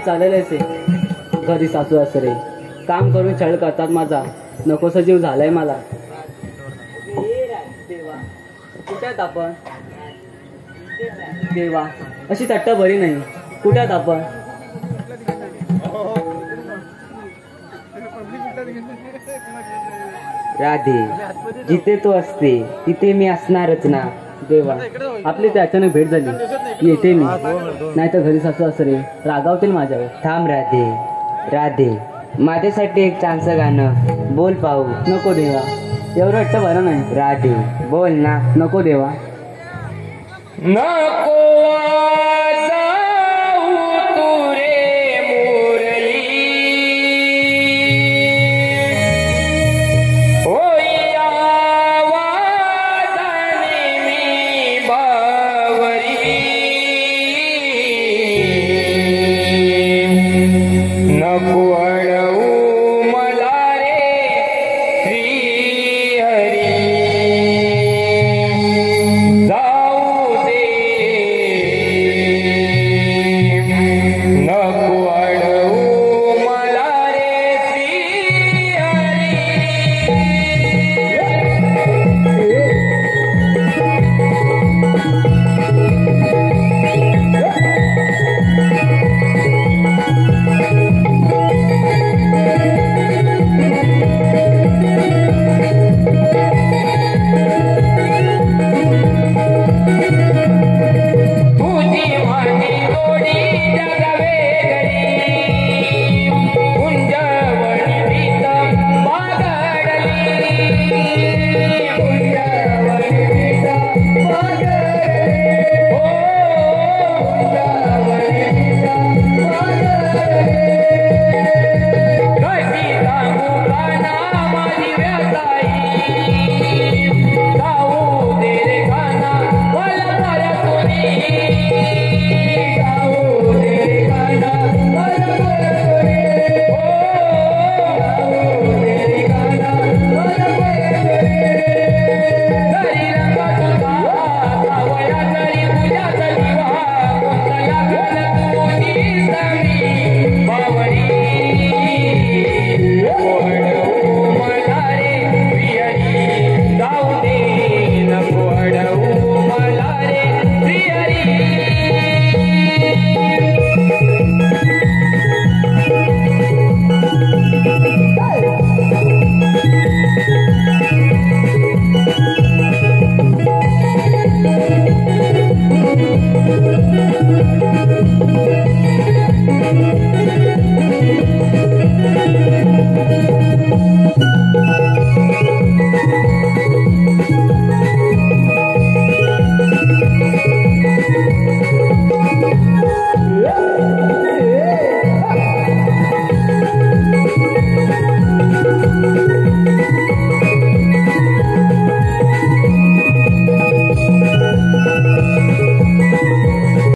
चालेल असे घरी सासू सासरे काम करून छळ करतात माझा नकोसा जीव झालाय मला. देवा कुठे आहेत आपण? देवा अशी तट्टा बरी नाही. कुठे आहेत आपण? राधे जिथे तो असते तिथे मी असणारच ना. देवा आपली ते अचानक भेट झाली येते मी नाही तर घरी सासू सासरे रागावतील माझ्यावर. थांब राधे. राधे माझ्यासाठी एक छानसं गाणं बोल पाहू. नको देवा एवढं वाटतं बरं नाही. राधे बोल ना. नको देवा. नको Thank you.